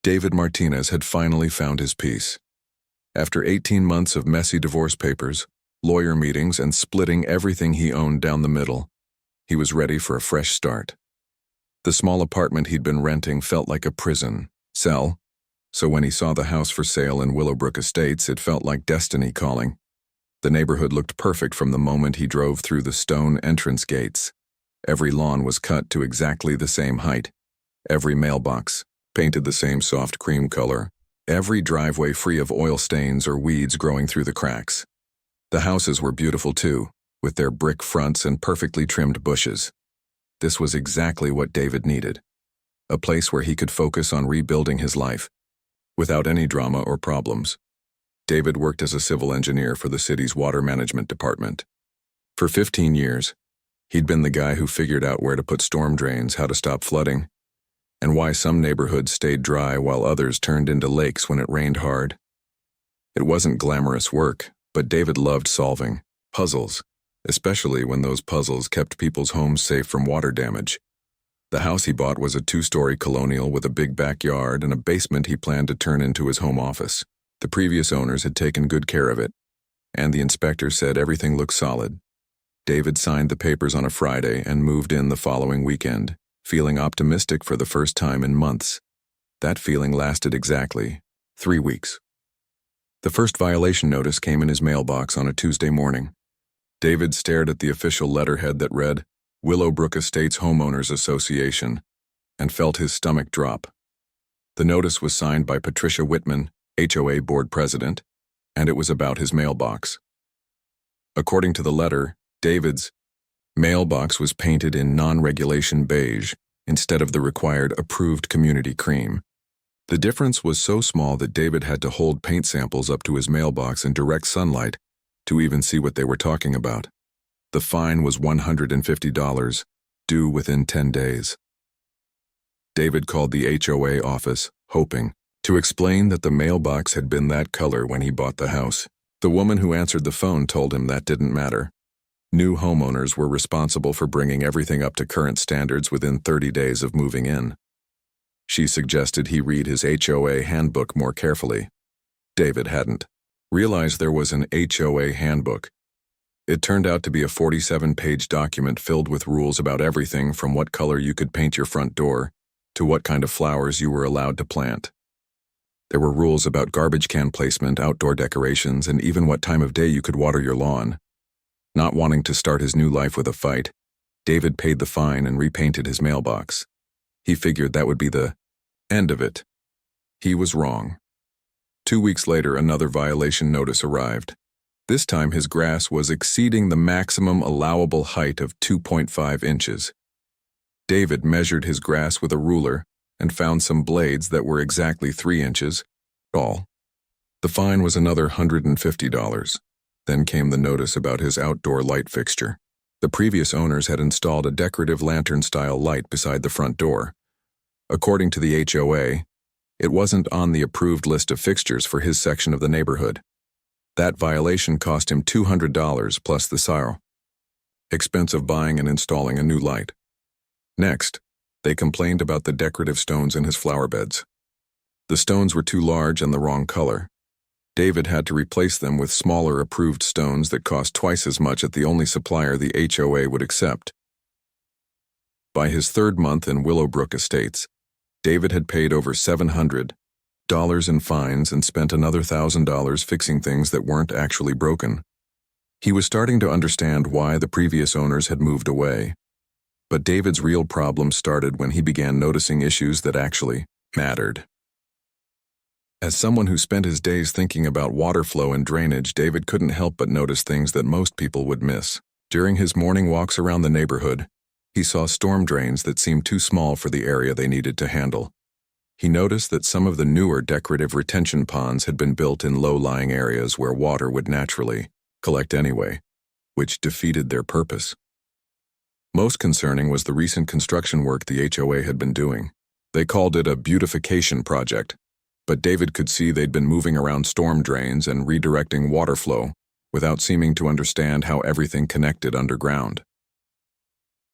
David Martinez had finally found his peace. After 18 months of messy divorce papers, lawyer meetings, and splitting everything he owned down the middle, he was ready for a fresh start. The small apartment he'd been renting felt like a prison cell, so when he saw the house for sale in Willowbrook Estates, it felt like destiny calling. The neighborhood looked perfect from the moment he drove through the stone entrance gates. Every lawn was cut to exactly the same height. Every mailbox painted the same soft cream color. Every driveway free of oil stains or weeds growing through the cracks. The houses were beautiful too, with their brick fronts and perfectly trimmed bushes. This was exactly what David needed. A place where he could focus on rebuilding his life, without any drama or problems. David worked as a civil engineer for the city's water management department. For 15 years, he'd been the guy who figured out where to put storm drains, how to stop flooding, and why some neighborhoods stayed dry while others turned into lakes when it rained hard. It wasn't glamorous work, but David loved solving puzzles, especially when those puzzles kept people's homes safe from water damage. The house he bought was a 2-story colonial with a big backyard and a basement he planned to turn into his home office. The previous owners had taken good care of it, and the inspector said everything looked solid. David signed the papers on a Friday and moved in the following weekend, feeling optimistic for the first time in months. That feeling lasted exactly 3 weeks. The first violation notice came in his mailbox on a Tuesday morning. David stared at the official letterhead that read, Willowbrook Estates Homeowners Association, and felt his stomach drop. The notice was signed by Patricia Whitman, HOA board president, and it was about his mailbox. According to the letter, David's mailbox was painted in non-regulation beige instead of the required approved community cream. The difference was so small that David had to hold paint samples up to his mailbox in direct sunlight to even see what they were talking about. The fine was $150, due within 10 days. David called the HOA office, hoping to explain that the mailbox had been that color when he bought the house. The woman who answered the phone told him that didn't matter. New homeowners were responsible for bringing everything up to current standards within 30 days of moving in. She suggested he read his HOA handbook more carefully. David hadn't realized there was an HOA handbook. It turned out to be a 47-page document filled with rules about everything from what color you could paint your front door to what kind of flowers you were allowed to plant. There were rules about garbage can placement, outdoor decorations, and even what time of day you could water your lawn. Not wanting to start his new life with a fight, David paid the fine and repainted his mailbox. He figured that would be the end of it. He was wrong. 2 weeks later, another violation notice arrived. This time his grass was exceeding the maximum allowable height of 2.5 inches. David measured his grass with a ruler and found some blades that were exactly 3 inches tall. The fine was another $150. Then came the notice about his outdoor light fixture. The previous owners had installed a decorative lantern-style light beside the front door. According to the HOA, it wasn't on the approved list of fixtures for his section of the neighborhood. That violation cost him $200 plus the expense of buying and installing a new light. Next, they complained about the decorative stones in his flower beds. The stones were too large and the wrong color. David had to replace them with smaller approved stones that cost twice as much at the only supplier the HOA would accept. By his 3rd month in Willowbrook Estates, David had paid over $700 in fines and spent another $1,000 fixing things that weren't actually broken. He was starting to understand why the previous owners had moved away. But David's real problem started when he began noticing issues that actually mattered. As someone who spent his days thinking about water flow and drainage, David couldn't help but notice things that most people would miss. During his morning walks around the neighborhood, he saw storm drains that seemed too small for the area they needed to handle. He noticed that some of the newer decorative retention ponds had been built in low-lying areas where water would naturally collect anyway, which defeated their purpose. Most concerning was the recent construction work the HOA had been doing. They called it a beautification project, but David could see they'd been moving around storm drains and redirecting water flow without seeming to understand how everything connected underground.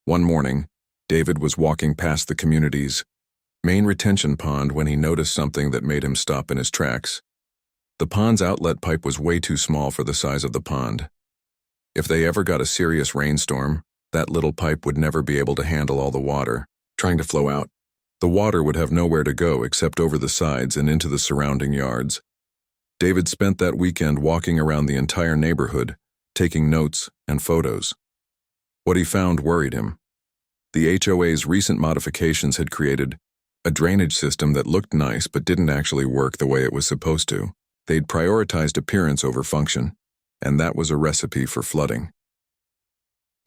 One morning, David was walking past the community's main retention pond when he noticed something that made him stop in his tracks. The pond's outlet pipe was way too small for the size of the pond. If they ever got a serious rainstorm, that little pipe would never be able to handle all the water trying to flow out. The water would have nowhere to go except over the sides and into the surrounding yards. David spent that weekend walking around the entire neighborhood, taking notes and photos. What he found worried him. The HOA's recent modifications had created a drainage system that looked nice but didn't actually work the way it was supposed to. They'd prioritized appearance over function, and that was a recipe for flooding.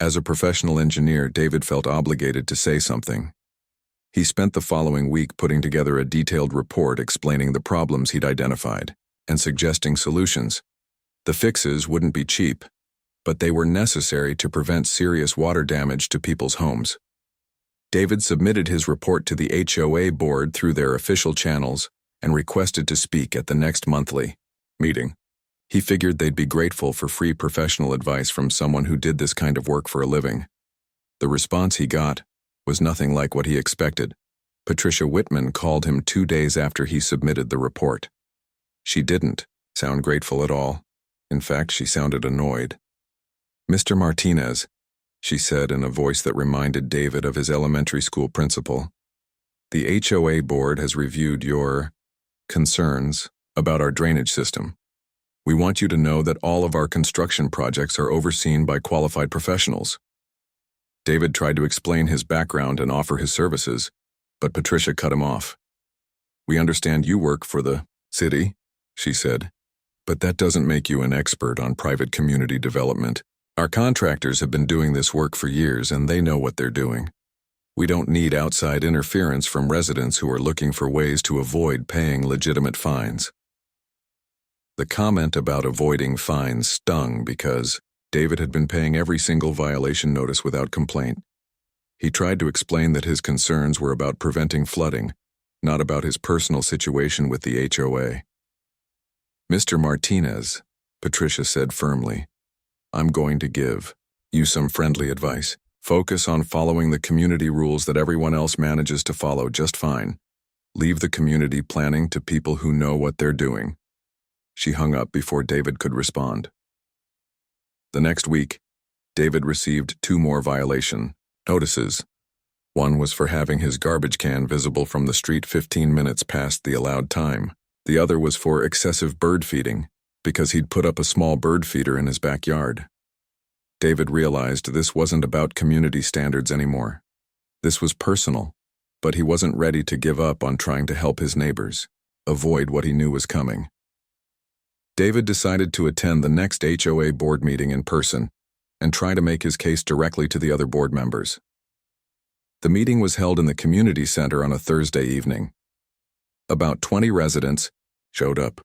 As a professional engineer, David felt obligated to say something. He spent the following week putting together a detailed report explaining the problems he'd identified and suggesting solutions. The fixes wouldn't be cheap, but they were necessary to prevent serious water damage to people's homes. David submitted his report to the HOA board through their official channels and requested to speak at the next monthly meeting. He figured they'd be grateful for free professional advice from someone who did this kind of work for a living. The response he got was nothing like what he expected. Patricia Whitman called him 2 days after he submitted the report. She didn't sound grateful at all. In fact, she sounded annoyed. "Mr. Martinez," she said in a voice that reminded David of his elementary school principal, "the HOA board has reviewed your concerns about our drainage system. We want you to know that all of our construction projects are overseen by qualified professionals." David tried to explain his background and offer his services, but Patricia cut him off. "We understand you work for the city," she said, "but that doesn't make you an expert on private community development. Our contractors have been doing this work for years and they know what they're doing. We don't need outside interference from residents who are looking for ways to avoid paying legitimate fines." The comment about avoiding fines stung because David had been paying every single violation notice without complaint. He tried to explain that his concerns were about preventing flooding, not about his personal situation with the HOA. "Mr. Martinez," Patricia said firmly, "I'm going to give you some friendly advice. Focus on following the community rules that everyone else manages to follow just fine. Leave the community planning to people who know what they're doing." She hung up before David could respond. The next week, David received 2 more violation notices. One was for having his garbage can visible from the street 15 minutes past the allowed time. The other was for excessive bird feeding, because he'd put up a small bird feeder in his backyard. David realized this wasn't about community standards anymore. This was personal, but he wasn't ready to give up on trying to help his neighbors avoid what he knew was coming. David decided to attend the next HOA board meeting in person and try to make his case directly to the other board members. The meeting was held in the community center on a Thursday evening. About 20 residents showed up,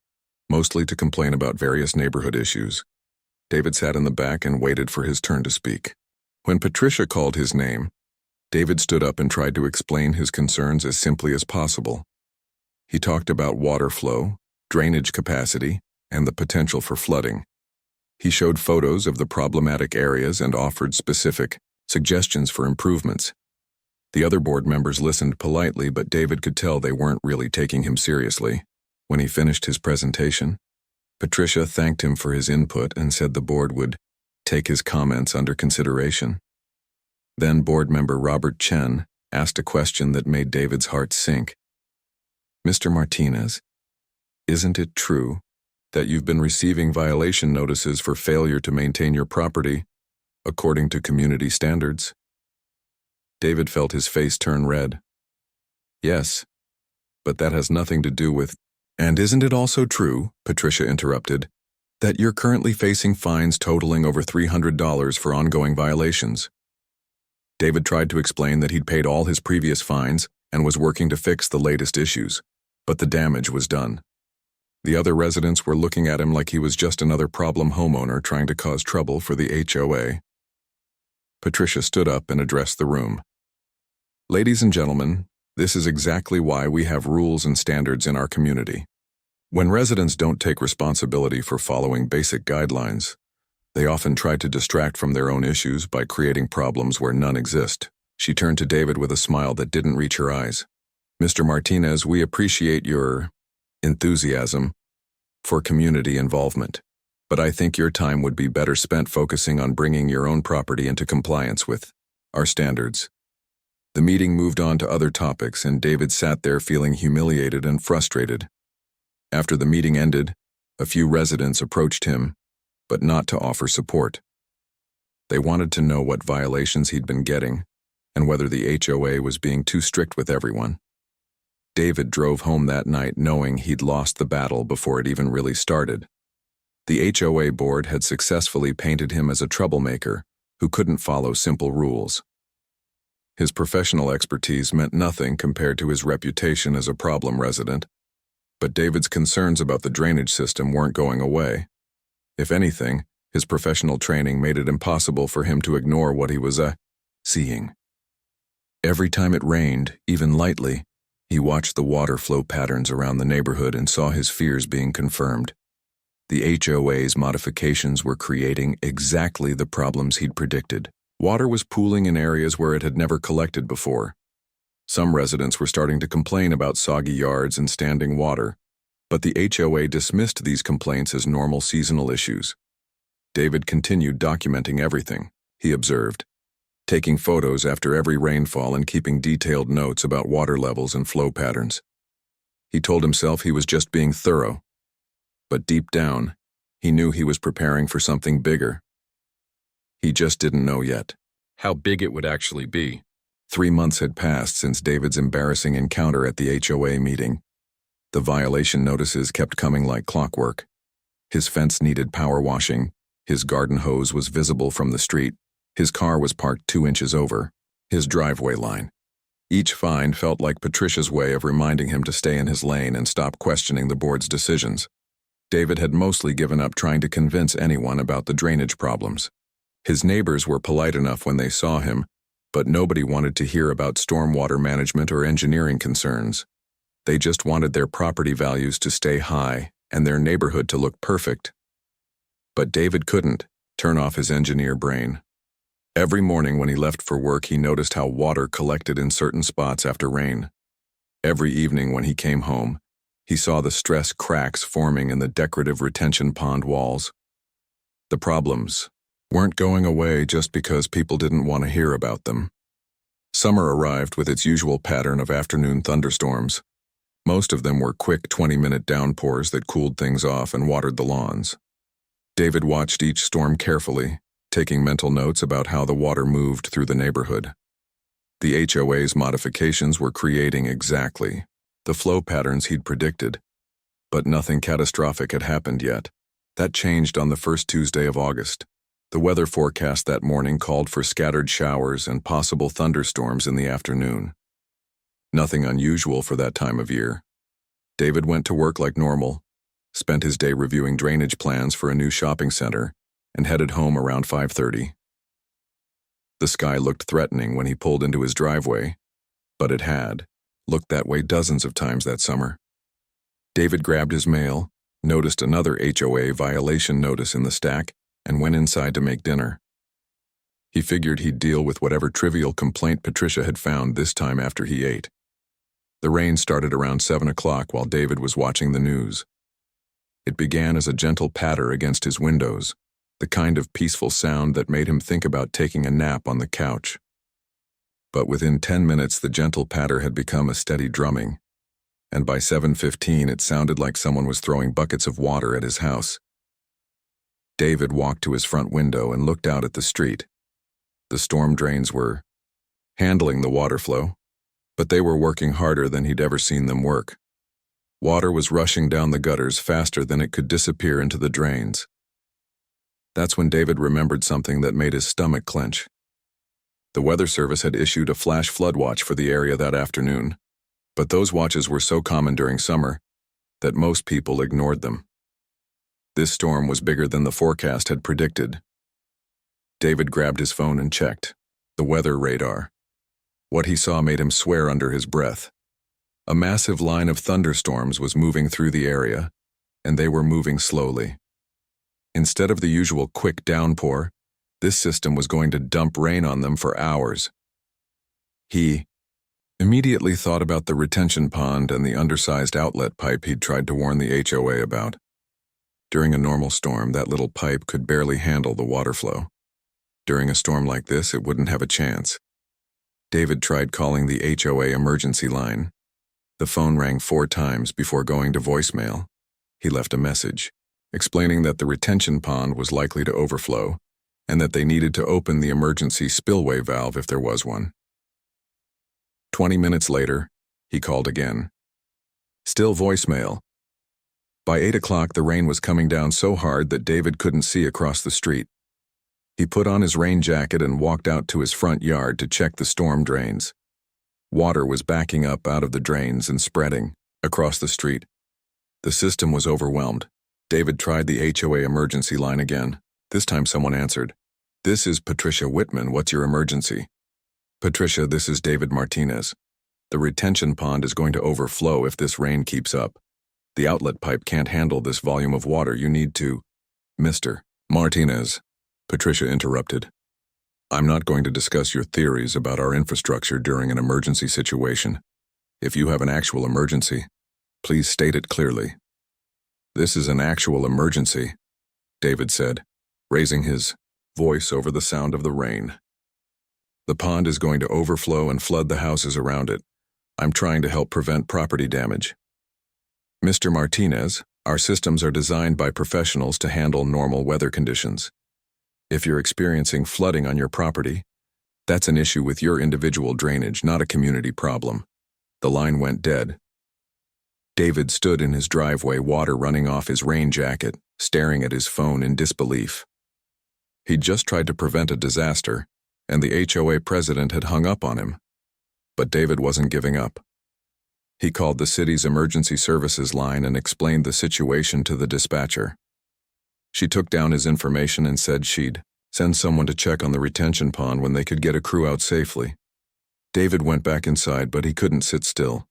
mostly to complain about various neighborhood issues. David sat in the back and waited for his turn to speak. When Patricia called his name, David stood up and tried to explain his concerns as simply as possible. He talked about water flow, drainage capacity, and the potential for flooding. He showed photos of the problematic areas and offered specific suggestions for improvements. The other board members listened politely, but David could tell they weren't really taking him seriously. When he finished his presentation, Patricia thanked him for his input and said the board would take his comments under consideration. Then board member Robert Chen asked a question that made David's heart sink. "Mr. Martinez, isn't it true that you've been receiving violation notices for failure to maintain your property according to community standards?" David felt his face turn red. "Yes, but that has nothing to do with—" "And isn't it also true," Patricia interrupted, "that you're currently facing fines totaling over $300 for ongoing violations?" David tried to explain that he'd paid all his previous fines and was working to fix the latest issues, but the damage was done. The other residents were looking at him like he was just another problem homeowner trying to cause trouble for the HOA. Patricia stood up and addressed the room. "Ladies and gentlemen, this is exactly why we have rules and standards in our community. When residents don't take responsibility for following basic guidelines, they often try to distract from their own issues by creating problems where none exist." She turned to David with a smile that didn't reach her eyes. Mr. Martinez, we appreciate your enthusiasm for community involvement, but I think your time would be better spent focusing on bringing your own property into compliance with our standards. The meeting moved on to other topics, and David sat there feeling humiliated and frustrated. After the meeting ended, a few residents approached him, but not to offer support. They wanted to know what violations he'd been getting and whether the HOA was being too strict with everyone. David drove home that night knowing he'd lost the battle before it even really started. The HOA board had successfully painted him as a troublemaker who couldn't follow simple rules. His professional expertise meant nothing compared to his reputation as a problem resident, but David's concerns about the drainage system weren't going away. If anything, his professional training made it impossible for him to ignore what he was seeing. Every time it rained, even lightly, he watched the water flow patterns around the neighborhood and saw his fears being confirmed. The HOA's modifications were creating exactly the problems he'd predicted. Water was pooling in areas where it had never collected before. Some residents were starting to complain about soggy yards and standing water, but the HOA dismissed these complaints as normal seasonal issues. David continued documenting everything, he observed, taking photos after every rainfall and keeping detailed notes about water levels and flow patterns. He told himself he was just being thorough, but deep down, he knew he was preparing for something bigger. He just didn't know yet how big it would actually be. 3 months had passed since David's embarrassing encounter at the HOA meeting. The violation notices kept coming like clockwork. His fence needed power washing, his garden hose was visible from the street, his car was parked 2 inches over his driveway line. Each fine felt like Patricia's way of reminding him to stay in his lane and stop questioning the board's decisions. David had mostly given up trying to convince anyone about the drainage problems. His neighbors were polite enough when they saw him, but nobody wanted to hear about stormwater management or engineering concerns. They just wanted their property values to stay high and their neighborhood to look perfect. But David couldn't turn off his engineer brain. Every morning when he left for work, he noticed how water collected in certain spots after rain. Every evening when he came home, he saw the stress cracks forming in the decorative retention pond walls. The problems weren't going away just because people didn't want to hear about them. Summer arrived with its usual pattern of afternoon thunderstorms. Most of them were quick 20-minute downpours that cooled things off and watered the lawns. David watched each storm carefully, taking mental notes about how the water moved through the neighborhood. The HOA's modifications were creating exactly the flow patterns he'd predicted, but nothing catastrophic had happened yet. That changed on the first Tuesday of August. The weather forecast that morning called for scattered showers and possible thunderstorms in the afternoon. Nothing unusual for that time of year. David went to work like normal, spent his day reviewing drainage plans for a new shopping center, and headed home around 5:30. The sky looked threatening when he pulled into his driveway, but it had looked that way dozens of times that summer. David grabbed his mail, noticed another HOA violation notice in the stack, and went inside to make dinner. He figured he'd deal with whatever trivial complaint Patricia had found this time after he ate. The rain started around 7 o'clock while David was watching the news. It began as a gentle patter against his windows, the kind of peaceful sound that made him think about taking a nap on the couch. But within 10 minutes the gentle patter had become a steady drumming, and by 7:15 it sounded like someone was throwing buckets of water at his house. David walked to his front window and looked out at the street. The storm drains were handling the water flow, but they were working harder than he'd ever seen them work. Water was rushing down the gutters faster than it could disappear into the drains. That's when David remembered something that made his stomach clench. The Weather Service had issued a flash flood watch for the area that afternoon, but those watches were so common during summer that most people ignored them. This storm was bigger than the forecast had predicted. David grabbed his phone and checked the weather radar. What he saw made him swear under his breath. A massive line of thunderstorms was moving through the area, and they were moving slowly. Instead of the usual quick downpour, this system was going to dump rain on them for hours. He immediately thought about the retention pond and the undersized outlet pipe he'd tried to warn the HOA about. During a normal storm, that little pipe could barely handle the water flow. During a storm like this, it wouldn't have a chance. David tried calling the HOA emergency line. The phone rang 4 times before going to voicemail. He left a message, explaining that the retention pond was likely to overflow and that they needed to open the emergency spillway valve if there was one. 20 minutes later, he called again. Still voicemail. By 8 o'clock, the rain was coming down so hard that David couldn't see across the street. He put on his rain jacket and walked out to his front yard to check the storm drains. Water was backing up out of the drains and spreading across the street. The system was overwhelmed. David tried the HOA emergency line again. This time someone answered. "This is Patricia Whitman. What's your emergency?" "Patricia, this is David Martinez. The retention pond is going to overflow if this rain keeps up. The outlet pipe can't handle this volume of water. You need to—" "Mr. Martinez," Patricia interrupted. "I'm not going to discuss your theories about our infrastructure during an emergency situation. If you have an actual emergency, please state it clearly." "This is an actual emergency," David said, raising his voice over the sound of the rain. "The pond is going to overflow and flood the houses around it. I'm trying to help prevent property damage." "Mr. Martinez, our systems are designed by professionals to handle normal weather conditions. If you're experiencing flooding on your property, that's an issue with your individual drainage, not a community problem." The line went dead. David stood in his driveway, water running off his rain jacket, staring at his phone in disbelief. He'd just tried to prevent a disaster, and the HOA president had hung up on him. But David wasn't giving up. He called the city's emergency services line and explained the situation to the dispatcher. She took down his information and said she'd send someone to check on the retention pond when they could get a crew out safely. David went back inside, but he couldn't sit still.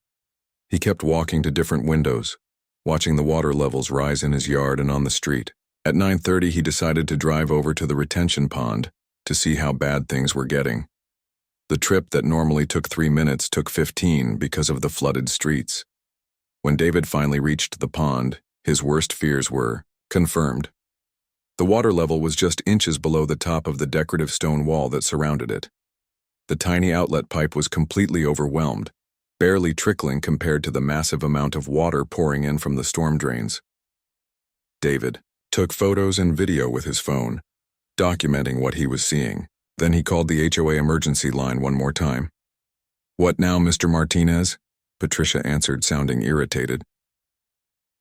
He kept walking to different windows, watching the water levels rise in his yard and on the street. At 9:30, he decided to drive over to the retention pond to see how bad things were getting. The trip that normally took 3 minutes took 15 because of the flooded streets. When David finally reached the pond, his worst fears were confirmed. The water level was just inches below the top of the decorative stone wall that surrounded it. The tiny outlet pipe was completely overwhelmed, barely trickling compared to the massive amount of water pouring in from the storm drains. David took photos and video with his phone, documenting what he was seeing. Then he called the HOA emergency line one more time. "What now, Mr. Martinez?" Patricia answered, sounding irritated.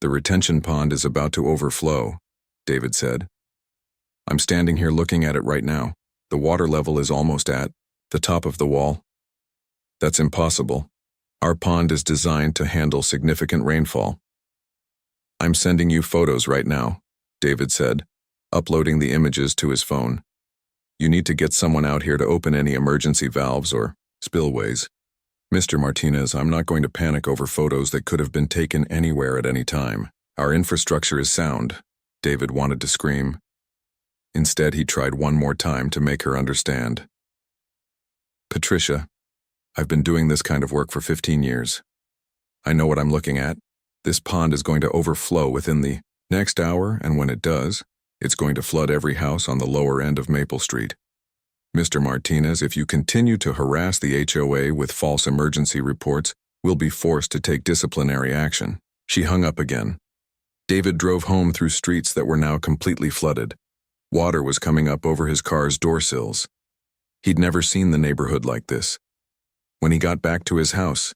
"The retention pond is about to overflow," David said. "I'm standing here looking at it right now. The water level is almost at the top of the wall." "That's impossible. Our pond is designed to handle significant rainfall." "I'm sending you photos right now," David said, uploading the images to his phone. "You need to get someone out here to open any emergency valves or spillways." "Mr. Martinez, I'm not going to panic over photos that could have been taken anywhere at any time. Our infrastructure is sound," David wanted to scream. Instead, he tried one more time to make her understand. "Patricia, I've been doing this kind of work for 15 years. I know what I'm looking at. This pond is going to overflow within the next hour, and when it does, it's going to flood every house on the lower end of Maple Street. Mr. Martinez, if you continue to harass the HOA with false emergency reports, we'll be forced to take disciplinary action." She hung up again. David drove home through streets that were now completely flooded. Water was coming up over his car's door sills. He'd never seen the neighborhood like this. When he got back to his house,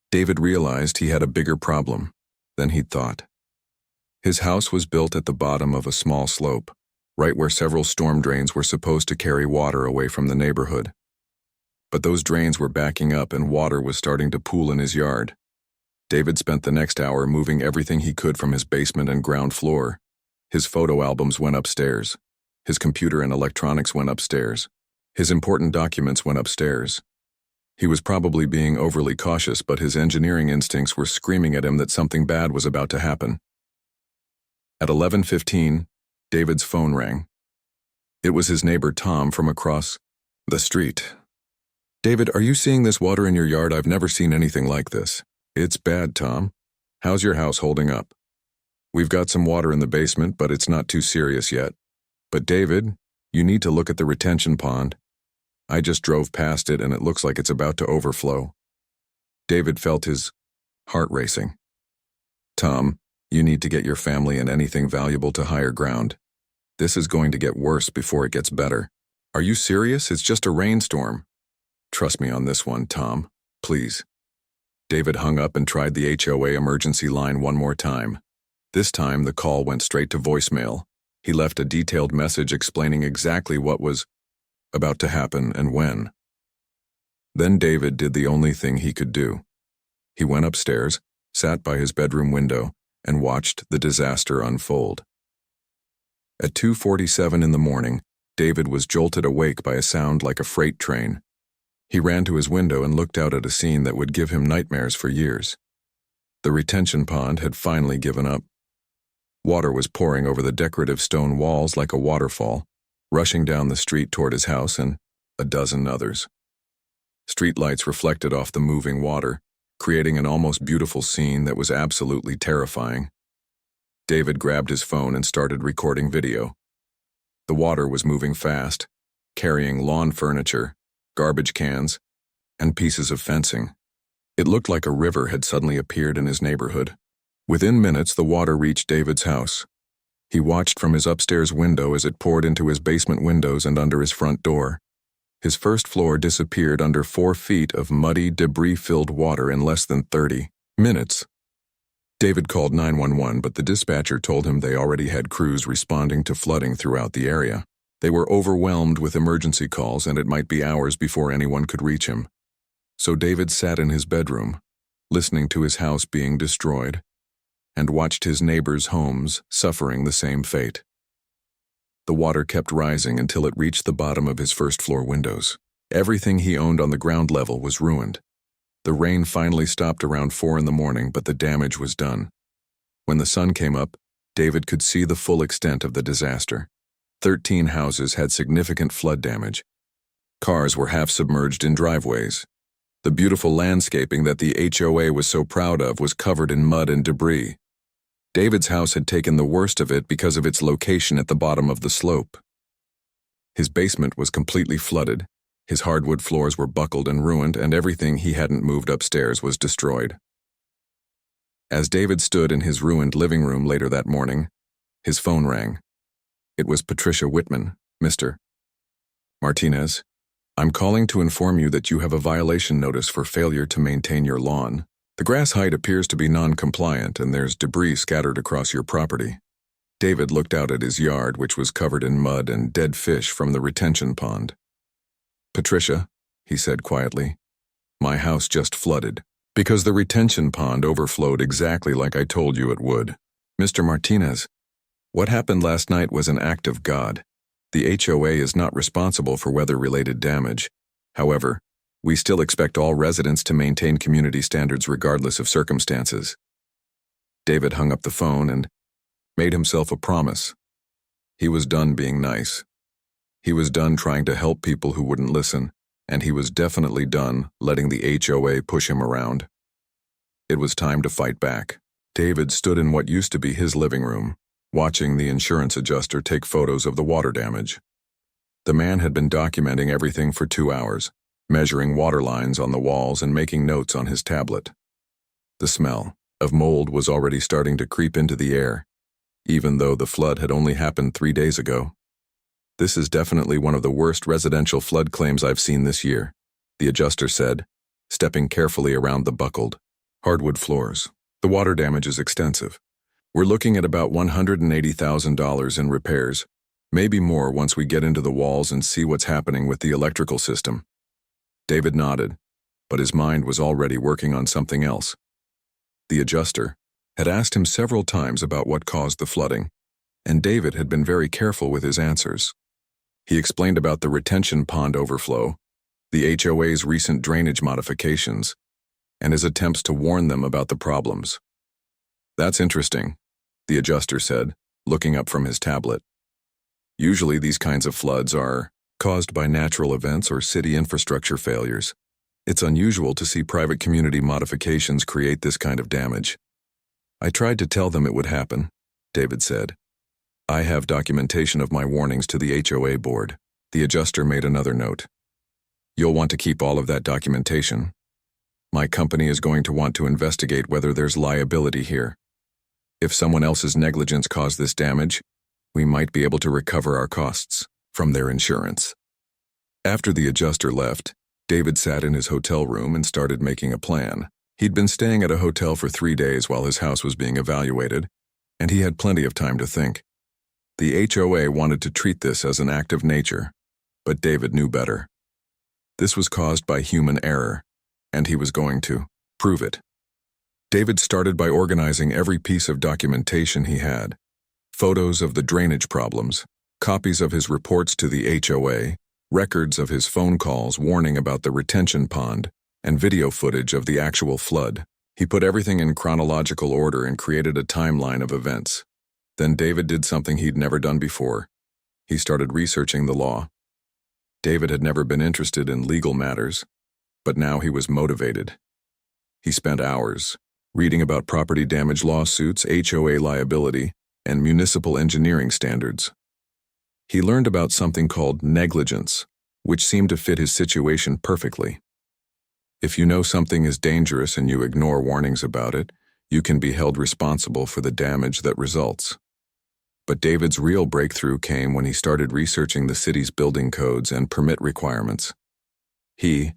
David realized he had a bigger problem than he'd thought. His house was built at the bottom of a small slope, right where several storm drains were supposed to carry water away from the neighborhood. But those drains were backing up and water was starting to pool in his yard. David spent the next hour moving everything he could from his basement and ground floor. His photo albums went upstairs. His computer and electronics went upstairs. His important documents went upstairs. He was probably being overly cautious, but his engineering instincts were screaming at him that something bad was about to happen. At 11:15, David's phone rang. It was his neighbor Tom from across the street. David, are you seeing this water in your yard? I've never seen anything like this. It's bad, Tom. How's your house holding up? We've got some water in the basement, but it's not too serious yet. But David, you need to look at the retention pond. I just drove past it and it looks like it's about to overflow. David felt his heart racing. Tom, you need to get your family and anything valuable to higher ground. This is going to get worse before it gets better. Are you serious? It's just a rainstorm. Trust me on this one, Tom. Please. David hung up and tried the HOA emergency line one more time. This time, the call went straight to voicemail. He left a detailed message explaining exactly what was about to happen and when. Then David did the only thing he could do. He went upstairs, sat by his bedroom window, and watched the disaster unfold. At 2:47 in the morning, David was jolted awake by a sound like a freight train. He ran to his window and looked out at a scene that would give him nightmares for years. The retention pond had finally given up. Water was pouring over the decorative stone walls like a waterfall, rushing down the street toward his house and a dozen others. Streetlights reflected off the moving water, creating an almost beautiful scene that was absolutely terrifying. David grabbed his phone and started recording video. The water was moving fast, carrying lawn furniture, garbage cans, and pieces of fencing. It looked like a river had suddenly appeared in his neighborhood. Within minutes, the water reached David's house. He watched from his upstairs window as it poured into his basement windows and under his front door. His first floor disappeared under 4 feet of muddy, debris-filled water in less than 30 minutes. David called 911, but the dispatcher told him they already had crews responding to flooding throughout the area. They were overwhelmed with emergency calls, and it might be hours before anyone could reach him. So David sat in his bedroom, listening to his house being destroyed, and watched his neighbors' homes suffering the same fate. The water kept rising until it reached the bottom of his first-floor windows. Everything he owned on the ground level was ruined. The rain finally stopped around 4 in the morning, but the damage was done. When the sun came up, David could see the full extent of the disaster. 13 houses had significant flood damage. Cars were half submerged in driveways. The beautiful landscaping that the HOA was so proud of was covered in mud and debris. David's house had taken the worst of it because of its location at the bottom of the slope. His basement was completely flooded. His hardwood floors were buckled and ruined, and everything he hadn't moved upstairs was destroyed. As David stood in his ruined living room later that morning, his phone rang. It was Patricia Whitman, Mr. Martinez. I'm calling to inform you that you have a violation notice for failure to maintain your lawn. The grass height appears to be non-compliant, and there's debris scattered across your property. David looked out at his yard, which was covered in mud and dead fish from the retention pond. Patricia, he said quietly, my house just flooded because the retention pond overflowed exactly like I told you it would. Mr. Martinez, what happened last night was an act of God. The HOA is not responsible for weather-related damage. However, we still expect all residents to maintain community standards regardless of circumstances. David hung up the phone and made himself a promise. He was done being nice. He was done trying to help people who wouldn't listen, and he was definitely done letting the HOA push him around. It was time to fight back. David stood in what used to be his living room, watching the insurance adjuster take photos of the water damage. The man had been documenting everything for 2 hours, measuring water lines on the walls and making notes on his tablet. The smell of mold was already starting to creep into the air, even though the flood had only happened 3 days ago. This is definitely one of the worst residential flood claims I've seen this year, the adjuster said, stepping carefully around the buckled hardwood floors. The water damage is extensive. We're looking at about $180,000 in repairs, maybe more once we get into the walls and see what's happening with the electrical system. David nodded, but his mind was already working on something else. The adjuster had asked him several times about what caused the flooding, and David had been very careful with his answers. He explained about the retention pond overflow, the HOA's recent drainage modifications, and his attempts to warn them about the problems. That's interesting, the adjuster said, looking up from his tablet. Usually these kinds of floods are caused by natural events or city infrastructure failures. It's unusual to see private community modifications create this kind of damage. I tried to tell them it would happen, David said. I have documentation of my warnings to the HOA board. The adjuster made another note. You'll want to keep all of that documentation. My company is going to want to investigate whether there's liability here. If someone else's negligence caused this damage, we might be able to recover our costs from their insurance. After the adjuster left, David sat in his hotel room and started making a plan. He'd been staying at a hotel for 3 days while his house was being evaluated, and he had plenty of time to think. The HOA wanted to treat this as an act of nature, but David knew better. This was caused by human error, and he was going to prove it. David started by organizing every piece of documentation he had: photos of the drainage problems, copies of his reports to the HOA, records of his phone calls warning about the retention pond, and video footage of the actual flood. He put everything in chronological order and created a timeline of events. Then David did something he'd never done before. He started researching the law. David had never been interested in legal matters, but now he was motivated. He spent hours reading about property damage lawsuits, HOA liability, and municipal engineering standards. He learned about something called negligence, which seemed to fit his situation perfectly. If you know something is dangerous and you ignore warnings about it, you can be held responsible for the damage that results. But David's real breakthrough came when he started researching the city's building codes and permit requirements. He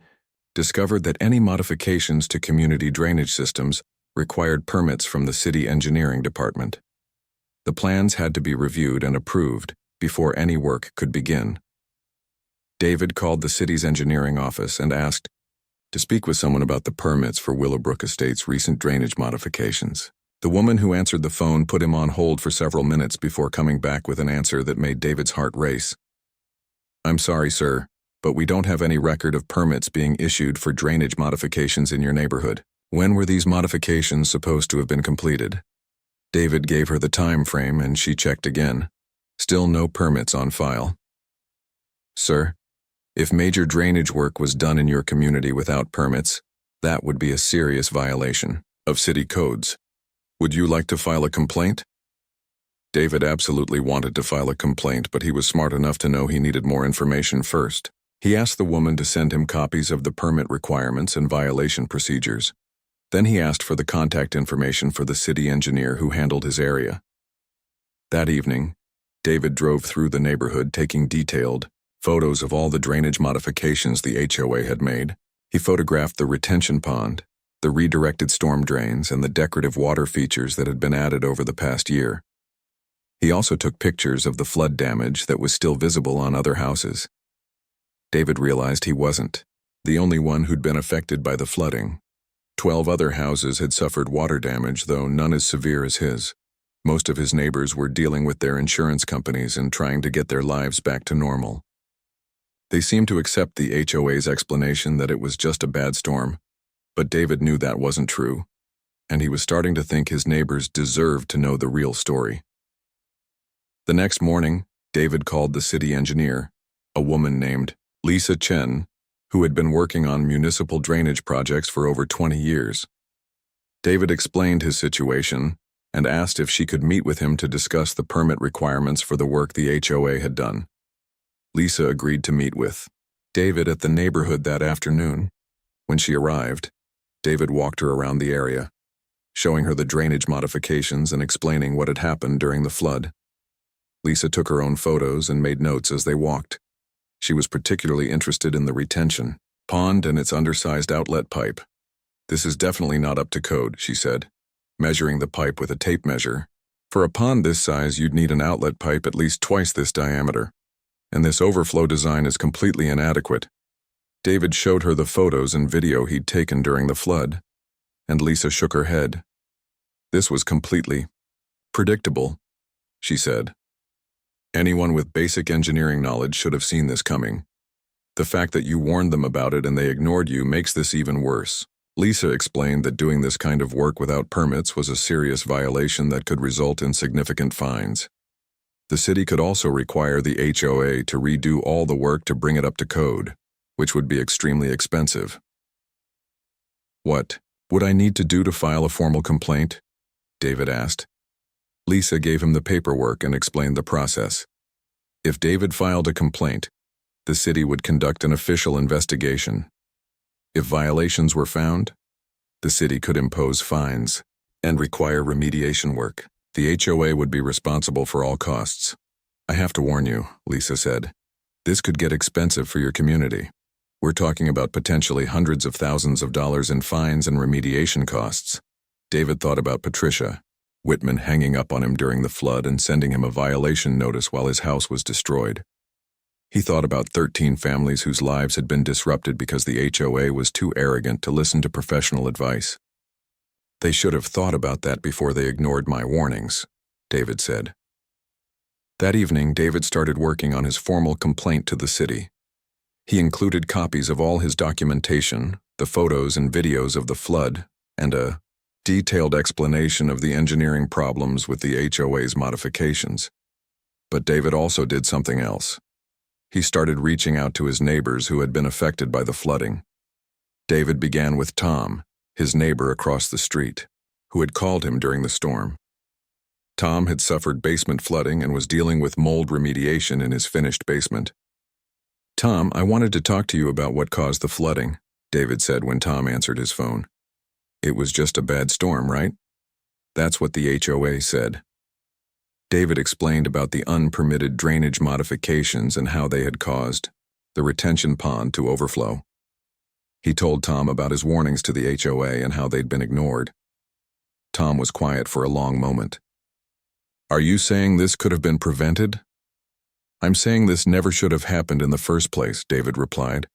discovered that any modifications to community drainage systems required permits from the city engineering department. The plans had to be reviewed and approved before any work could begin. David called the city's engineering office and asked to speak with someone about the permits for Willowbrook Estate's recent drainage modifications. The woman who answered the phone put him on hold for several minutes before coming back with an answer that made David's heart race. I'm sorry, sir, but we don't have any record of permits being issued for drainage modifications in your neighborhood. When were these modifications supposed to have been completed? David gave her the time frame and she checked again. Still no permits on file. Sir, if major drainage work was done in your community without permits, that would be a serious violation of city codes. Would you like to file a complaint? David absolutely wanted to file a complaint, but he was smart enough to know he needed more information first. He asked the woman to send him copies of the permit requirements and violation procedures. Then he asked for the contact information for the city engineer who handled his area. That evening, David drove through the neighborhood taking detailed photos of all the drainage modifications the HOA had made. He photographed the retention pond, the redirected storm drains, and the decorative water features that had been added over the past year. He also took pictures of the flood damage that was still visible on other houses. David realized he wasn't the only one who'd been affected by the flooding. 12 other houses had suffered water damage, though none as severe as his. Most of his neighbors were dealing with their insurance companies and trying to get their lives back to normal. They seemed to accept the HOA's explanation that it was just a bad storm, but David knew that wasn't true, and he was starting to think his neighbors deserved to know the real story. The next morning, David called the city engineer, a woman named Lisa Chen, who had been working on municipal drainage projects for over 20 years. David explained his situation and asked if she could meet with him to discuss the permit requirements for the work the HOA had done. Lisa agreed to meet with David at the neighborhood that afternoon. When she arrived, David walked her around the area, showing her the drainage modifications and explaining what had happened during the flood. Lisa took her own photos and made notes as they walked. She was particularly interested in the retention pond and its undersized outlet pipe. This is definitely not up to code, she said, measuring the pipe with a tape measure. For a pond this size, you'd need an outlet pipe at least twice this diameter, and this overflow design is completely inadequate. David showed her the photos and video he'd taken during the flood, and Lisa shook her head. This was completely predictable, she said. Anyone with basic engineering knowledge should have seen this coming. The fact that you warned them about it and they ignored you makes this even worse. Lisa explained that doing this kind of work without permits was a serious violation that could result in significant fines. The city could also require the HOA to redo all the work to bring it up to code, which would be extremely expensive. What would I need to do to file a formal complaint? David asked. Lisa gave him the paperwork and explained the process. If David filed a complaint, the city would conduct an official investigation. If violations were found, the city could impose fines and require remediation work. The HOA would be responsible for all costs. I have to warn you, Lisa said. This could get expensive for your community. We're talking about potentially hundreds of thousands of dollars in fines and remediation costs. David thought about Patricia Whitman hanging up on him during the flood and sending him a violation notice while his house was destroyed. He thought about 13 families whose lives had been disrupted because the HOA was too arrogant to listen to professional advice. They should have thought about that before they ignored my warnings, David said. That evening, David started working on his formal complaint to the city. He included copies of all his documentation, the photos and videos of the flood, and a detailed explanation of the engineering problems with the HOA's modifications. But David also did something else. He started reaching out to his neighbors who had been affected by the flooding. David began with Tom, his neighbor across the street, who had called him during the storm. Tom had suffered basement flooding and was dealing with mold remediation in his finished basement. Tom, I wanted to talk to you about what caused the flooding, David said when Tom answered his phone. It was just a bad storm, right? That's what the HOA said. David explained about the unpermitted drainage modifications and how they had caused the retention pond to overflow. He told Tom about his warnings to the HOA and how they'd been ignored. Tom was quiet for a long moment. Are you saying this could have been prevented? I'm saying this never should have happened in the first place, David replied.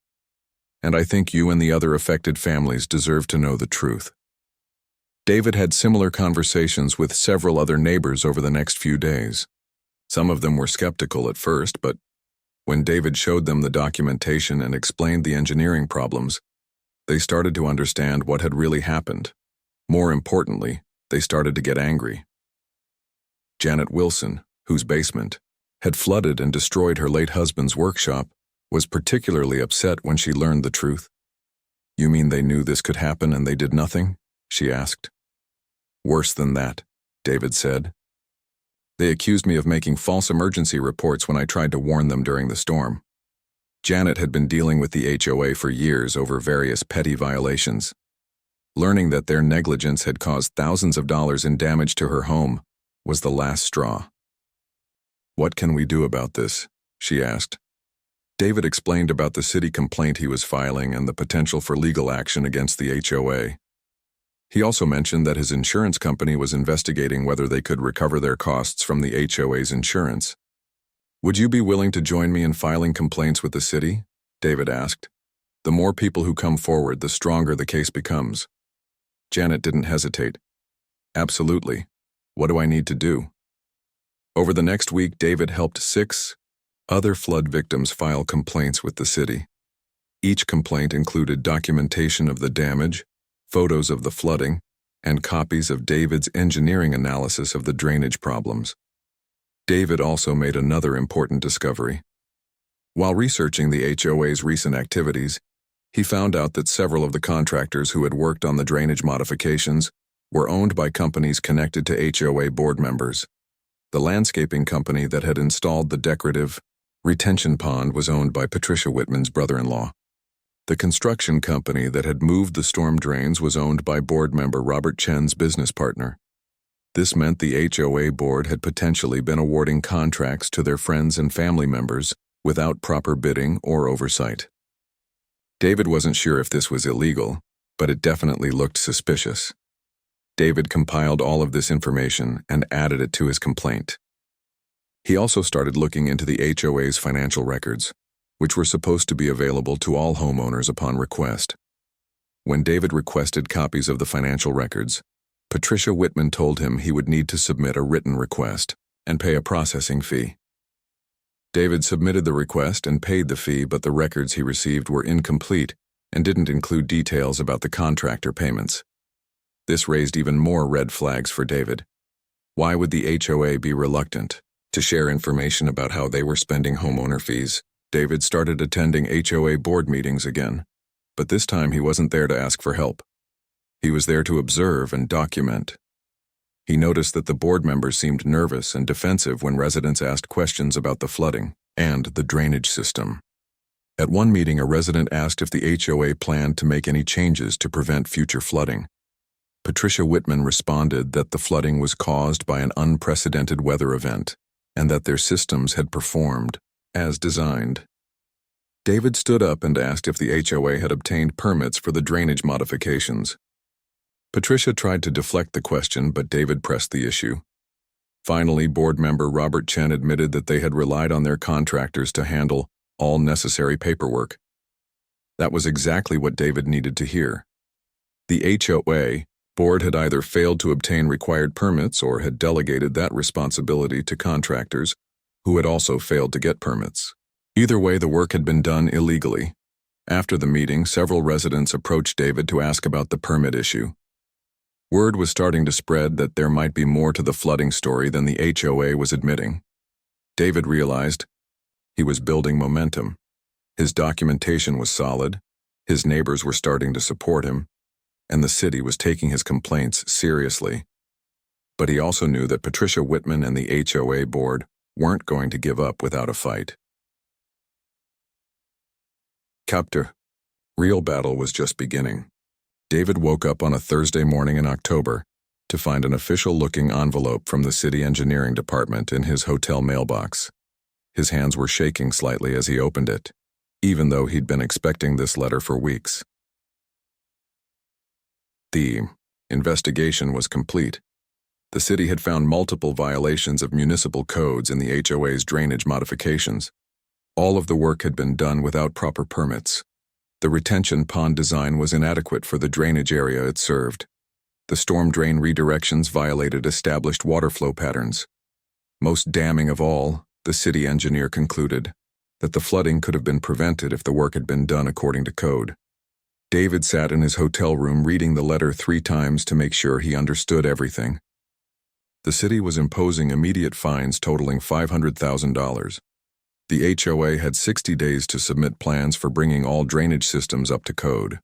And I think you and the other affected families deserve to know the truth. David had similar conversations with several other neighbors over the next few days. Some of them were skeptical at first, but when David showed them the documentation and explained the engineering problems, they started to understand what had really happened. More importantly, they started to get angry. Janet Wilson, whose basement had flooded and destroyed her late husband's workshop, was particularly upset when she learned the truth. You mean they knew this could happen and they did nothing? She asked. Worse than that, David said. They accused me of making false emergency reports when I tried to warn them during the storm. Janet had been dealing with the HOA for years over various petty violations. Learning that their negligence had caused thousands of dollars in damage to her home was the last straw. What can we do about this? She asked. David explained about the city complaint he was filing and the potential for legal action against the HOA. He also mentioned that his insurance company was investigating whether they could recover their costs from the HOA's insurance. Would you be willing to join me in filing complaints with the city? David asked. The more people who come forward, the stronger the case becomes. Janet didn't hesitate. Absolutely. What do I need to do? Over the next week, David helped 6 other flood victims file complaints with the city. Each complaint included documentation of the damage, photos of the flooding, and copies of David's engineering analysis of the drainage problems. David also made another important discovery. While researching the HOA's recent activities, he found out that several of the contractors who had worked on the drainage modifications were owned by companies connected to HOA board members. The landscaping company that had installed the decorative retention pond was owned by Patricia Whitman's brother-in-law. The construction company that had moved the storm drains was owned by board member Robert Chen's business partner. This meant the HOA board had potentially been awarding contracts to their friends and family members without proper bidding or oversight. David wasn't sure if this was illegal, but it definitely looked suspicious. David compiled all of this information and added it to his complaint. He also started looking into the HOA's financial records, which were supposed to be available to all homeowners upon request. When David requested copies of the financial records, Patricia Whitman told him he would need to submit a written request and pay a processing fee. David submitted the request and paid the fee, but the records he received were incomplete and didn't include details about the contractor payments. This raised even more red flags for David. Why would the HOA be reluctant To share information about how they were spending homeowner fees, David started attending HOA board meetings again, but this time he wasn't there to ask for help. He was there to observe and document. He noticed that the board members seemed nervous and defensive when residents asked questions about the flooding and the drainage system. At one meeting, a resident asked if the HOA planned to make any changes to prevent future flooding. Patricia Whitman responded that the flooding was caused by an unprecedented weather event and that their systems had performed as designed. David stood up and asked if the HOA had obtained permits for the drainage modifications. Patricia tried to deflect the question, but David pressed the issue. Finally, board member Robert Chen admitted that they had relied on their contractors to handle all necessary paperwork. That was exactly what David needed to hear. The HOA board had either failed to obtain required permits or had delegated that responsibility to contractors who had also failed to get permits. Either way, the work had been done illegally. After the meeting, several residents approached David to ask about the permit issue. Word was starting to spread that there might be more to the flooding story than the HOA was admitting. David realized he was building momentum. His documentation was solid, his neighbors were starting to support him, and the city was taking his complaints seriously. But he also knew that Patricia Whitman and the HOA board weren't going to give up without a fight. Chapter: Real battle was just beginning. David woke up on a Thursday morning in October to find an official-looking envelope from the city engineering department in his hotel mailbox. His hands were shaking slightly as he opened it, even though he'd been expecting this letter for weeks. The investigation was complete. The city had found multiple violations of municipal codes in the HOA's drainage modifications. All of the work had been done without proper permits. The retention pond design was inadequate for the drainage area it served. The storm drain redirections violated established water flow patterns. Most damning of all, the city engineer concluded that the flooding could have been prevented if the work had been done according to code. David sat in his hotel room reading the letter 3 times to make sure he understood everything. The city was imposing immediate fines totaling $500,000. The HOA had 60 days to submit plans for bringing all drainage systems up to code.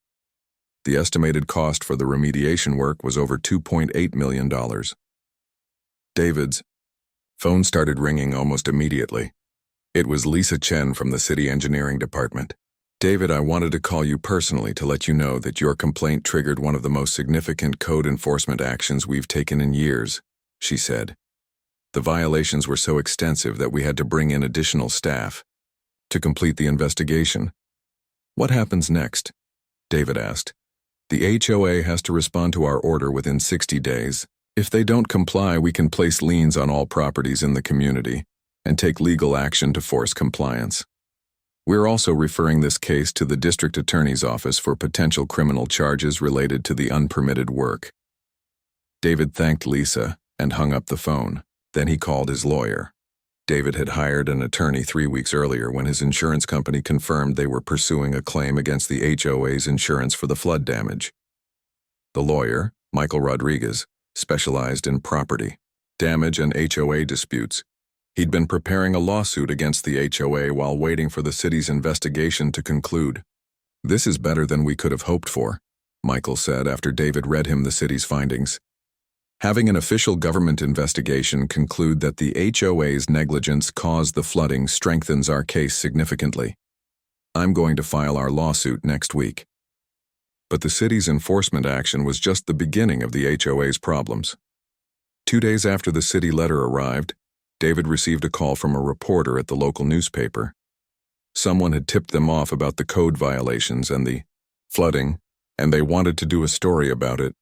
The estimated cost for the remediation work was over $2.8 million. David's phone started ringing almost immediately. It was Lisa Chen from the city engineering department. "David, I wanted to call you personally to let you know that your complaint triggered one of the most significant code enforcement actions we've taken in years," she said. "The violations were so extensive that we had to bring in additional staff to complete the investigation." "What happens next?" David asked. "The HOA has to respond to our order within 60 days. If they don't comply, we can place liens on all properties in the community and take legal action to force compliance. We're also referring this case to the district attorney's office for potential criminal charges related to the unpermitted work." David thanked Lisa and hung up the phone. Then he called his lawyer. David had hired an attorney 3 weeks earlier when his insurance company confirmed they were pursuing a claim against the HOA's insurance for the flood damage. The lawyer, Michael Rodriguez, specialized in property damage and HOA disputes. He'd been preparing a lawsuit against the HOA while waiting for the city's investigation to conclude. "This is better than we could have hoped for," Michael said after David read him the city's findings. "Having an official government investigation conclude that the HOA's negligence caused the flooding strengthens our case significantly. I'm going to file our lawsuit next week." But the city's enforcement action was just the beginning of the HOA's problems. 2 days after the city letter arrived, David received a call from a reporter at the local newspaper. Someone had tipped them off about the code violations and the flooding, and they wanted to do a story about it.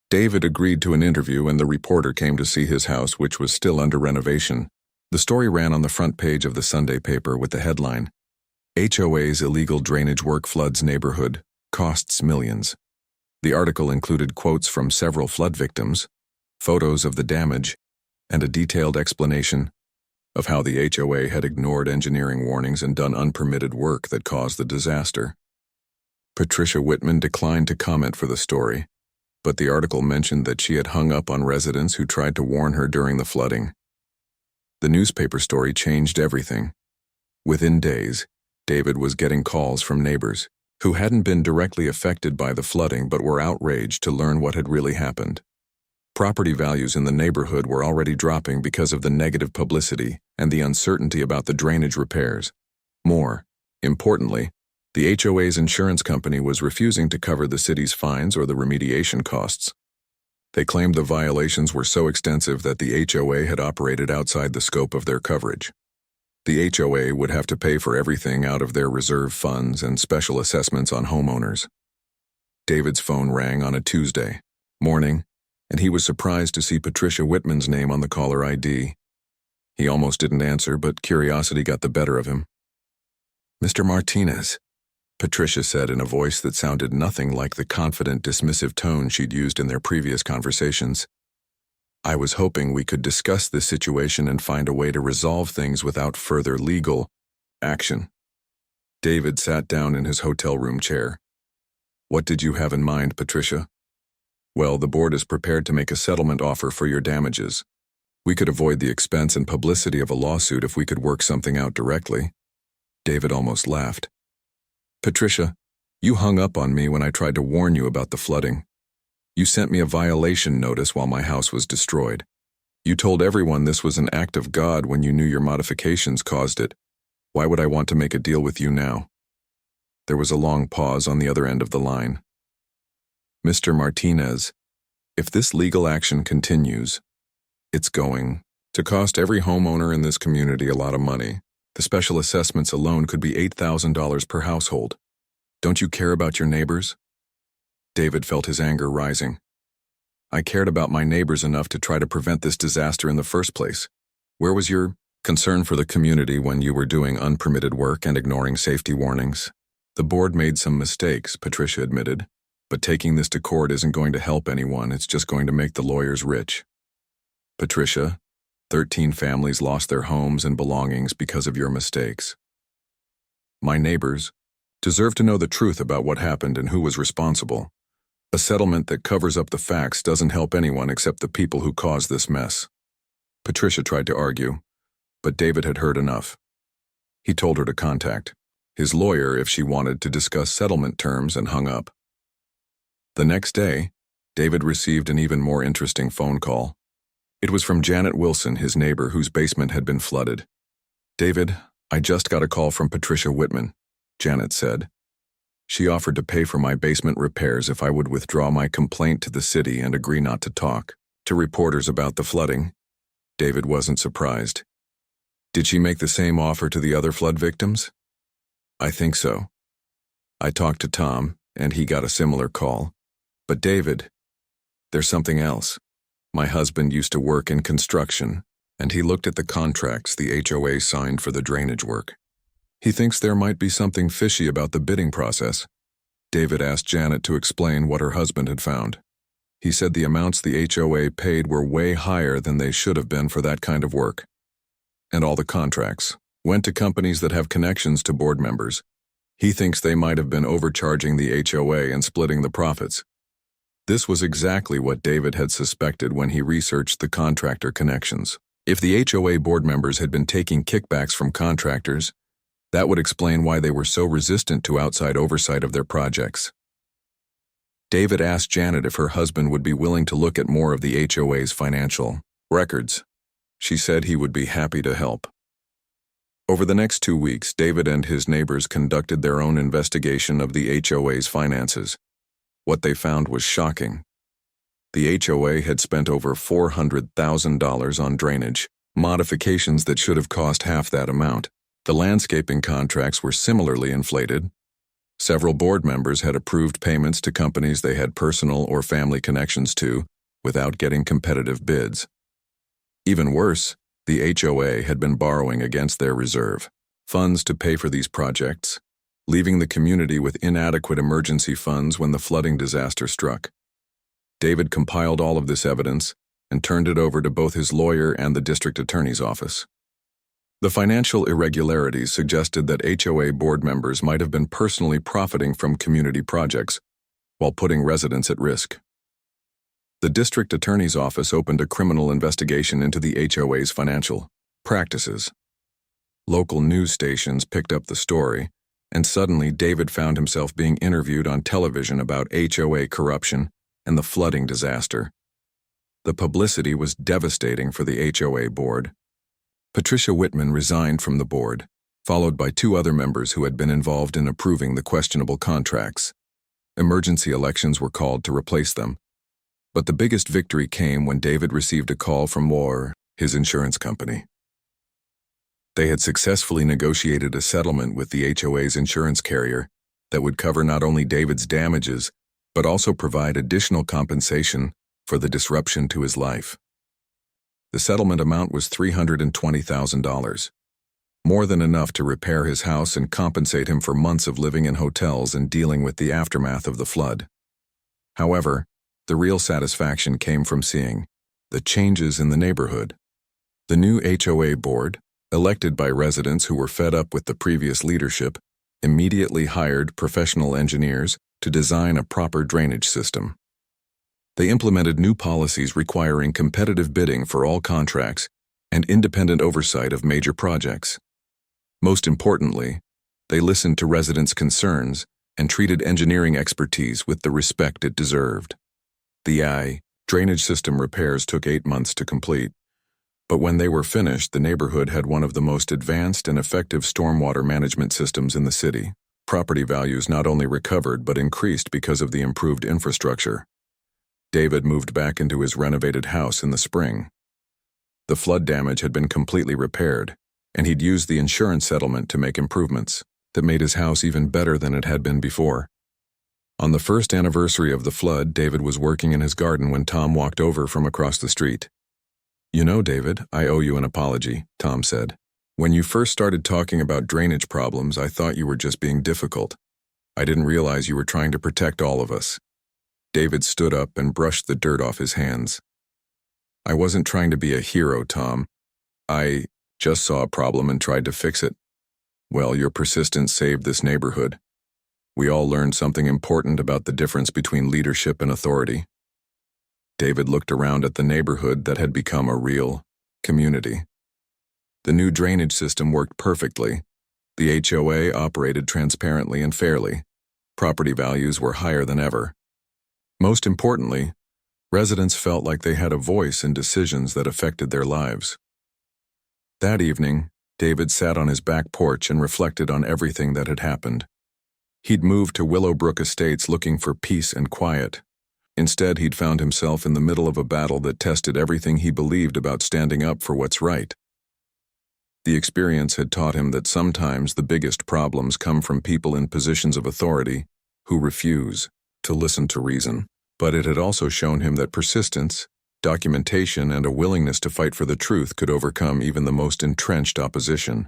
David agreed to an interview, and the reporter came to see his house, which was still under renovation. The story ran on the front page of the Sunday paper with the headline, "HOA's illegal drainage work floods neighborhood, costs millions." The article included quotes from several flood victims, photos of the damage, and a detailed explanation of how the HOA had ignored engineering warnings and done unpermitted work that caused the disaster. Patricia Whitman declined to comment for the story, but the article mentioned that she had hung up on residents who tried to warn her during the flooding. The newspaper story changed everything. Within days, David was getting calls from neighbors who hadn't been directly affected by the flooding but were outraged to learn what had really happened. Property values in the neighborhood were already dropping because of the negative publicity and the uncertainty about the drainage repairs. More importantly, the HOA's insurance company was refusing to cover the city's fines or the remediation costs. They claimed the violations were so extensive that the HOA had operated outside the scope of their coverage. The HOA would have to pay for everything out of their reserve funds and special assessments on homeowners. David's phone rang on a Tuesday morning, and he was surprised to see Patricia Whitman's name on the caller ID. He almost didn't answer, but curiosity got the better of him. "Mr. Martinez," Patricia said in a voice that sounded nothing like the confident, dismissive tone she'd used in their previous conversations. "I was hoping we could discuss this situation and find a way to resolve things without further legal action." David sat down in his hotel room chair. "What did you have in mind, Patricia?" "Well, the board is prepared to make a settlement offer for your damages. We could avoid the expense and publicity of a lawsuit if we could work something out directly." David almost laughed. "Patricia, you hung up on me when I tried to warn you about the flooding. You sent me a violation notice while my house was destroyed. You told everyone this was an act of God when you knew your modifications caused it. Why would I want to make a deal with you now?" There was a long pause on the other end of the line. "Mr. Martinez, if this legal action continues, it's going to cost every homeowner in this community a lot of money. The special assessments alone could be $8,000 per household. Don't you care about your neighbors?" David felt his anger rising. "I cared about my neighbors enough to try to prevent this disaster in the first place. Where was your concern for the community when you were doing unpermitted work and ignoring safety warnings?" "The board made some mistakes," Patricia admitted, "but taking this to court isn't going to help anyone. It's just going to make the lawyers rich." "Patricia, 13 families lost their homes and belongings because of your mistakes. My neighbors deserve to know the truth about what happened and who was responsible. A settlement that covers up the facts doesn't help anyone except the people who caused this mess." Patricia tried to argue, but David had heard enough. He told her to contact his lawyer if she wanted to discuss settlement terms and hung up. The next day, David received an even more interesting phone call. It was from Janet Wilson, his neighbor whose basement had been flooded. "David, I just got a call from Patricia Whitman," Janet said. "She offered to pay for my basement repairs if I would withdraw my complaint to the city and agree not to talk to reporters about the flooding." David wasn't surprised. "Did she make the same offer to the other flood victims?" "I think so. I talked to Tom, and he got a similar call. But David, there's something else. My husband used to work in construction, and he looked at the contracts the HOA signed for the drainage work. He thinks there might be something fishy about the bidding process." David asked Janet to explain what her husband had found. He said the amounts the HOA paid were way higher than they should have been for that kind of work. And all the contracts went to companies that have connections to board members. He thinks they might have been overcharging the HOA and splitting the profits. This was exactly what David had suspected when he researched the contractor connections. If the HOA board members had been taking kickbacks from contractors, that would explain why they were so resistant to outside oversight of their projects. David asked Janet if her husband would be willing to look at more of the HOA's financial records. She said he would be happy to help. Over the next 2 weeks, David and his neighbors conducted their own investigation of the HOA's finances. What they found was shocking. The HOA had spent over $400,000 on drainage, modifications that should have cost half that amount. The landscaping contracts were similarly inflated. Several board members had approved payments to companies they had personal or family connections to without getting competitive bids. Even worse, the HOA had been borrowing against their reserve funds to pay for these projects, leaving the community with inadequate emergency funds when the flooding disaster struck. David compiled all of this evidence and turned it over to both his lawyer and the district attorney's office. The financial irregularities suggested that HOA board members might have been personally profiting from community projects while putting residents at risk. The district attorney's office opened a criminal investigation into the HOA's financial practices. Local news stations picked up the story, and suddenly David found himself being interviewed on television about HOA corruption and the flooding disaster. The publicity was devastating for the HOA board. Patricia Whitman resigned from the board, followed by 2 other members who had been involved in approving the questionable contracts. Emergency elections were called to replace them. But the biggest victory came when David received a call from HOA, his insurance company. They had successfully negotiated a settlement with the HOA's insurance carrier that would cover not only David's damages, but also provide additional compensation for the disruption to his life. The settlement amount was $320,000, more than enough to repair his house and compensate him for months of living in hotels and dealing with the aftermath of the flood. However, the real satisfaction came from seeing the changes in the neighborhood. The new HOA board, elected by residents who were fed up with the previous leadership, immediately hired professional engineers to design a proper drainage system. They implemented new policies requiring competitive bidding for all contracts and independent oversight of major projects. Most importantly, they listened to residents' concerns and treated engineering expertise with the respect it deserved. The drainage system repairs took 8 months to complete, but when they were finished, the neighborhood had one of the most advanced and effective stormwater management systems in the city. Property values not only recovered but increased because of the improved infrastructure. David moved back into his renovated house in the spring. The flood damage had been completely repaired, and he'd used the insurance settlement to make improvements that made his house even better than it had been before. On the first anniversary of the flood, David was working in his garden when Tom walked over from across the street. "You know, David, I owe you an apology," Tom said. "When you first started talking about drainage problems, I thought you were just being difficult. I didn't realize you were trying to protect all of us." David stood up and brushed the dirt off his hands. "I wasn't trying to be a hero, Tom. I just saw a problem and tried to fix it. Well, your persistence saved this neighborhood. We all learned something important about the difference between leadership and authority." David looked around at the neighborhood that had become a real community. The new drainage system worked perfectly. The HOA operated transparently and fairly. Property values were higher than ever. Most importantly, residents felt like they had a voice in decisions that affected their lives. That evening, David sat on his back porch and reflected on everything that had happened. He'd moved to Willowbrook Estates looking for peace and quiet. Instead, he'd found himself in the middle of a battle that tested everything he believed about standing up for what's right. The experience had taught him that sometimes the biggest problems come from people in positions of authority who refuse to listen to reason. But it had also shown him that persistence, documentation, and a willingness to fight for the truth could overcome even the most entrenched opposition.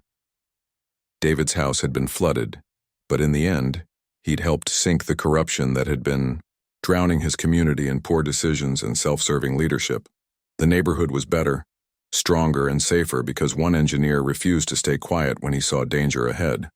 David's house had been flooded, but in the end, he'd helped sink the corruption that had been drowning his community in poor decisions and self-serving leadership. The neighborhood was better, stronger, and safer because one engineer refused to stay quiet when he saw danger ahead.